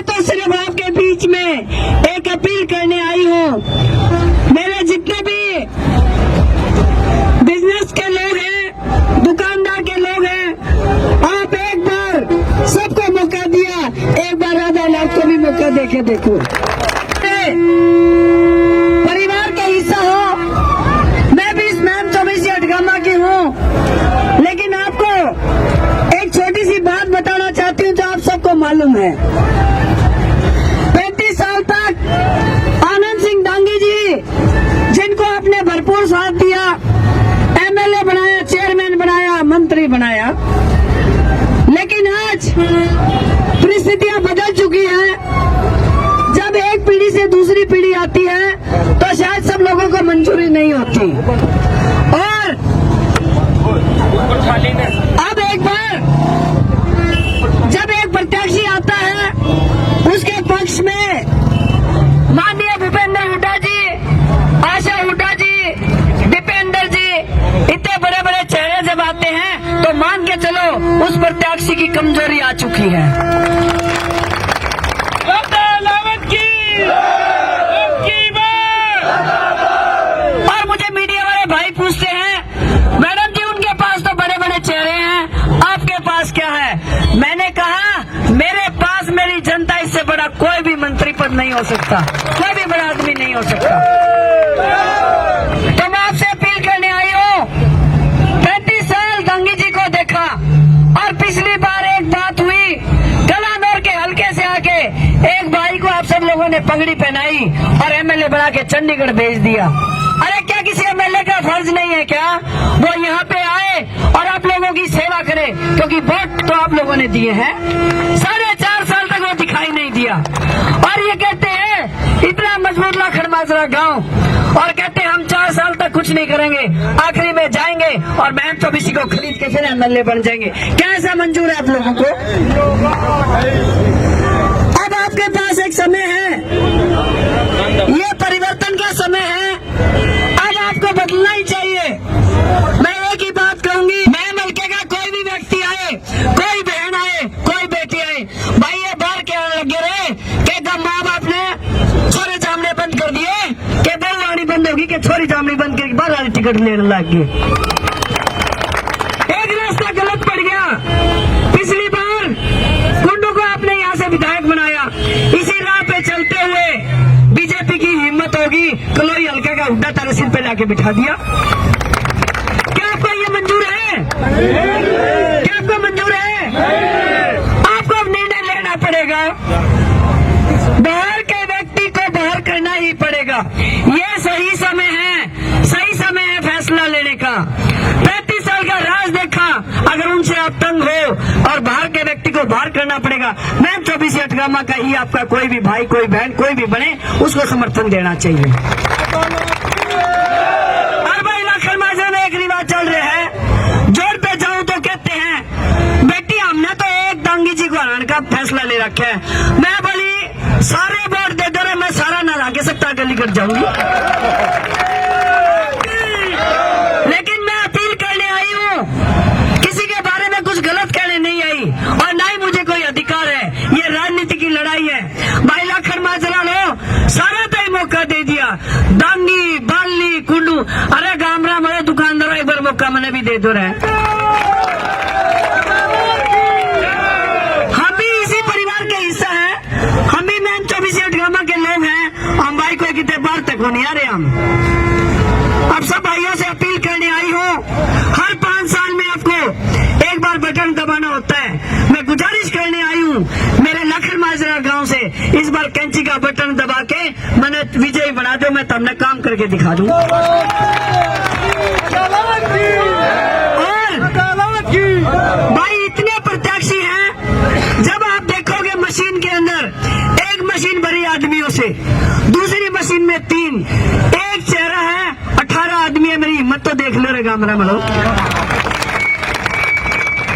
मैं तो सिर्फ आपके बीच में एक अपील करने आई हूँ। मेरे जितने भी बिजनेस के लोग हैं, दुकानदार के लोग हैं, आप एक बार सबको मौका दिया, एक बार राधा लाख को भी मौका देके देखो। परिवार का हिस्सा हो, मैं भी इस मैम 24 हटगामा की हूँ, लेकिन आपको एक छोटी सी बात बताना चाहती हूँ जो आप सबको मालूम है। 35 साल तक आनंद सिंह डांगी जी, जिनको आपने भरपूर साथ दिया, एमएलए बनाया, चेयरमैन बनाया, मंत्री बनाया, लेकिन आज परिस्थितियां बदल चुकी हैं। जब एक पीढ़ी से दूसरी पीढ़ी आती है तो शायद सब लोगों को मंजूरी नहीं होती, और अब एक बार जब एक प्रत्याशी आता है, उसके पक्ष में माननीय भूपेंद्र हुड्डा जी, आशा हुड्डा जी, दीपेंद्र जी, इतने बड़े बड़े चेहरे जब आते हैं तो मान के चलो उस प्रत्याशी की कमजोरी आ चुकी है। और मुझे मीडिया वाले भाई पूछते हैं, मैडम जी उनके पास तो बड़े बड़े चेहरे हैं, आपके पास क्या है? मैंने कहा मेरे पास मेरी जनता इससे बड़ा कोई भी मंत्री पद नहीं हो सकता, कोई भी बड़ा आदमी नहीं हो सकता। तो मैं आपसे अपील करने आई हूँ, 35 साल डांगी जी को देखा, और पिछली बार एक बात हुई, कलानौर के हल्के से आके एक भाई को आप सब लोगों ने पगड़ी पहनाई और एमएलए बना के चंडीगढ़ भेज दिया। अरे क्या किसी एमएलए का फर्ज नहीं है क्या वो यहाँ पे आए और आप लोगों की सेवा करे? क्योंकि वोट तो आप लोगों ने दिए हैं। 4.5 साल तक वो दिखाई नहीं दिया, और ये कहते हैं इतना मजबूत लाखन माजरा गांव, और कहते हैं हम 4 साल तक कुछ नहीं करेंगे, आखिरी में जाएंगे और मैम 24 को खरीद के फिर एमएलए बन जाएंगे। क्या ऐसा मंजूर है आप लोगों को? अब आपके पास एक समय है, ये परिवर्तन का समय है, अब आपको बदलना ही चाहिए। मैं एक ही बात कहूंगी, मैं मलके का कोई भी व्यक्ति आए, कोई बहन आए, कोई बेटी आए, भाई ये बाहर क्या लगे रहे कि माँ बाप ने छोरे जामने बंद कर दिए कि बहुवाणी बंद होगी कि छोरी जामनी बंद करके बाहर वाली टिकट लेने लग गए। एक रास्ता गलत पड़ गया। पिछली बार कुंडू को आपने यहाँ से विधायक बनाया, इसी राह पे चलते हुए बीजेपी की हिम्मत होगी, कलोई हल्का का हुड्डा तारे सिर पे लाके बिठा दिया। क्या आपको ये मंजूर है? क्या आपको मंजूर है? आपको अब निर्णय लेना पड़ेगा, बाहर के व्यक्ति को बाहर करना ही पड़ेगा। ये सही समय है, सही समय है फैसला लेने का। 35 साल का राज देखा, अगर उनसे आप तंग हो और बाहर के व्यक्ति को बाहर करना पड़ेगा, मैम 24 हटगामा का ही आपका कोई भी भाई, कोई बहन, कोई भी बने, उसको समर्थन देना चाहिए। और भाई लाखन माजरे में एक रिवाज चल रहा है, जोर पे जाऊं तो कहते हैं बेटी हमने तो एक डांगी जी को हराने का फैसला ले रखा है। मैं बोली सारे वोट दे दो, मैं सारा ना लाके सकता गली कर जाऊंगी। लेकिन मैं अपील करने आई हूँ, किसी के बारे में कुछ गलत कहने नहीं आई, और ना ही मुझे कोई अधिकार है। ये राजनीति की लड़ाई है। भाई लाखन माजरा लो सारा तो ही मौका दे दिया, डांगी, बाली, कुंडू, अरे गामरा मेरे दुकानदारों एक बार मौका मैंने भी दे दो रहे। हम भी इसी परिवार के हिस्सा है, हम भी मैम 24 हटगामा के लोग हैं, हम भाई को कितने बार तक होने आ रहे हम। अब सब भाइयों से अपील करने आई हूँ, हर 5 साल में आपको एक बार बटन दबाना होता है। मैं गुजारिश करने आई हूँ मेरे लाखन माजरा गांव से, इस बार कैंची का बटन दबा के मैंने विजयी बना दो, मैं तुमने काम करके दिखा दूँ। और भाई इतने प्रत्याशी हैं, जब आप देखोगे मशीन के अंदर एक मशीन भरी आदमियों से, दूसरी मशीन में 3, एक चेहरा है 18 आदमी है। मेरी हिम्मत तो देख लो रे गामरा मलो।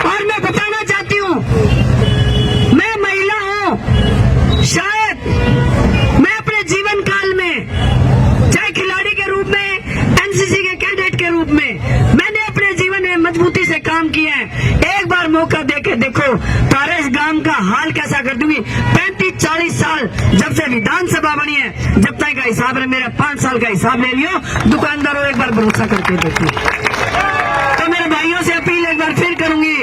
और मैं बताना चाहती हूँ, मैं महिला हूँ, शायद मैं अपने जीवन काल में चाहे खिलाड़ी के रूप में, एनसीसी के कैडेट के रूप में, मैंने अपने जीवन में मजबूती से काम किया है। एक बार मौका देके देखो, तारे इस गांव का हाल कैसा कर दूंगी। 35-40 साल जब से विधानसभा बनी है, जब तक का हिसाब है, मेरा 5 साल का हिसाब ले लियो। दुकानदारों एक बार भरोसा करके देखो। तो मेरे भाइयों से अपील एक बार फिर करूंगी,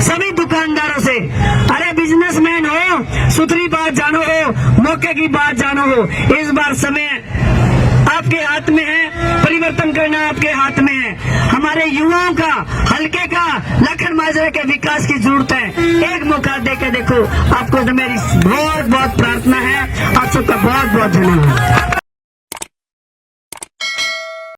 सभी दुकानदारों से, अरे बिजनेसमैन हो, सुथरी बात जानो हो, मौके की बात जानो हो, इस बार समय आपके हाथ में है, परिवर्तन करना आपके हाथ में है। हमारे युवाओं का, हल्के का, लखन माजरे के विकास की जरूरत है। एक मौका दे के देखो। आपको तो मेरी बहुत बहुत प्रार्थना है। आप सबका बहुत बहुत धन्यवाद।